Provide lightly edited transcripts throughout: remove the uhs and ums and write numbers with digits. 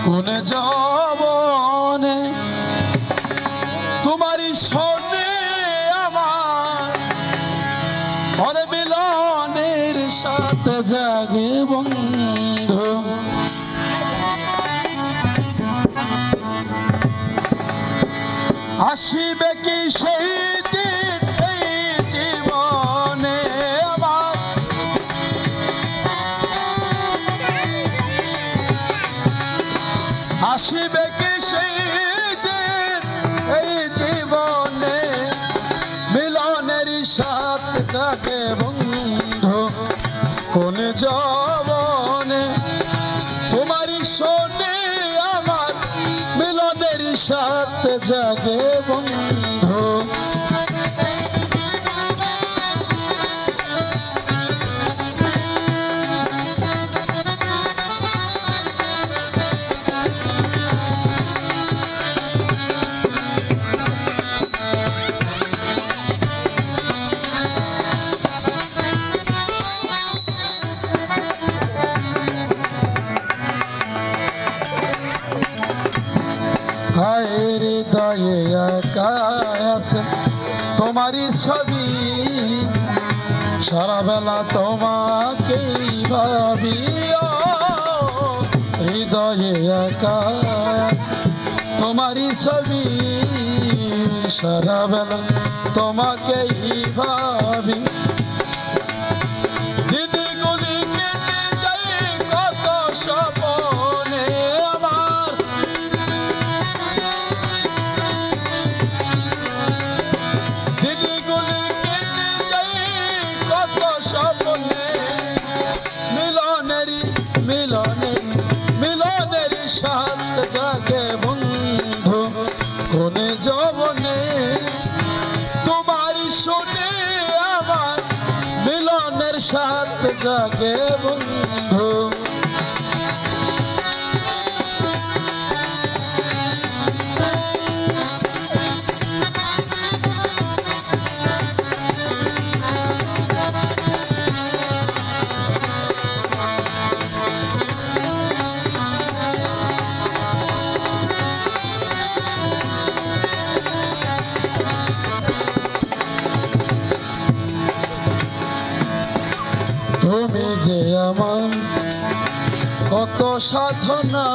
কোন যৌবনে তোমারই সনে আমার ওরে মিলনের সাথে জাগে বন্ধু আসিবে কি সেই দিন এই জীবনে আমার আসিবে কি সেই দিন এই জীবনে মিলনের সাথে জাগে বন্ধু কোন যৌবনে তোমারই শোনে আমার মিলনের সাথে জাগে বন্ধু হৃদয়ে একা আছে তোমারই ছবি সারা বেলা তোমাকেই ভাবি হৃদয়ে একা আছে তোমারই ছবি সারা বেলা তোমাকেই ভাবি মিলনের সাথে জাগে বন্ধু কোন যৌবনে তোমারই শোনে আমার মিলনের সাথে জাগে বন্ধু তুমি যে আমার কত সাধনা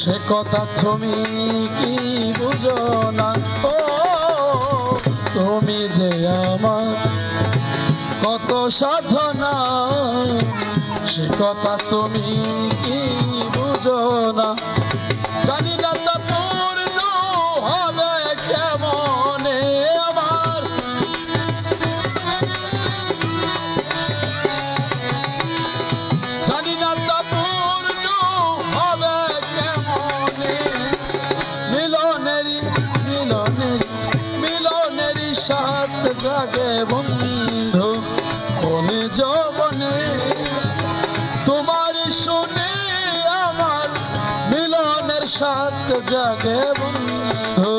সে কথা তুমি কি বুঝো না ও তুমি যে আমার কত সাধনা সে কথা তুমি কি বুঝো না জানি না তা পূর্ণ হবে কেমনে আমার জানি না তা পূর্ণ হবে কেমনে মিলনেরই সাথে জাগে বন্ধু কোন যৌবনে তোমার শুনে আমার মিলনের সাথে জাগে বন্ধু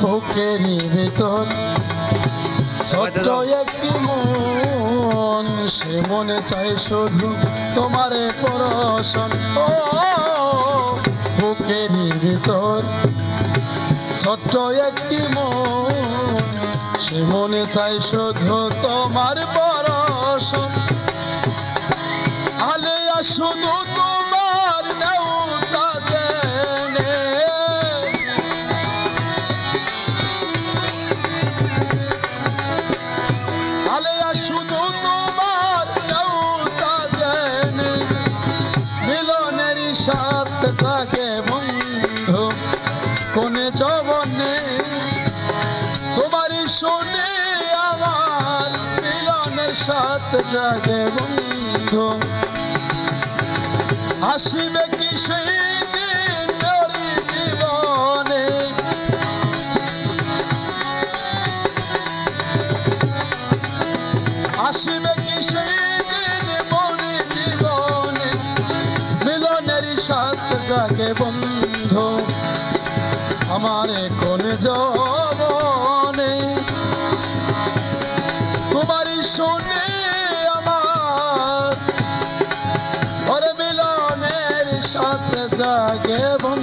বুকেরই ভিতর ছোট্ট একটি মন সে মনে চাই শুধু তোমারে পরশন ও বুকেরই ভিতর ছোট্ট একটি মন সে মনে চাই শুধু তোমার পরশন আলেয়া শুধু তোমার নেওতা জেনে আলেয়া শুধু তোমার নেওতা জেনে মিলনেরই সাথে থাকে বন্ধু কোন যৌবনে তোমারই শুনে আমার মিলনের সাথে জাগে বন্ধু আসিবে কি সেই দিন জাগে বন্ধু আমার কোন যৌবনে তোমারই শুনে আমার ওরে মিলনের সাথে জাগে বন্ধু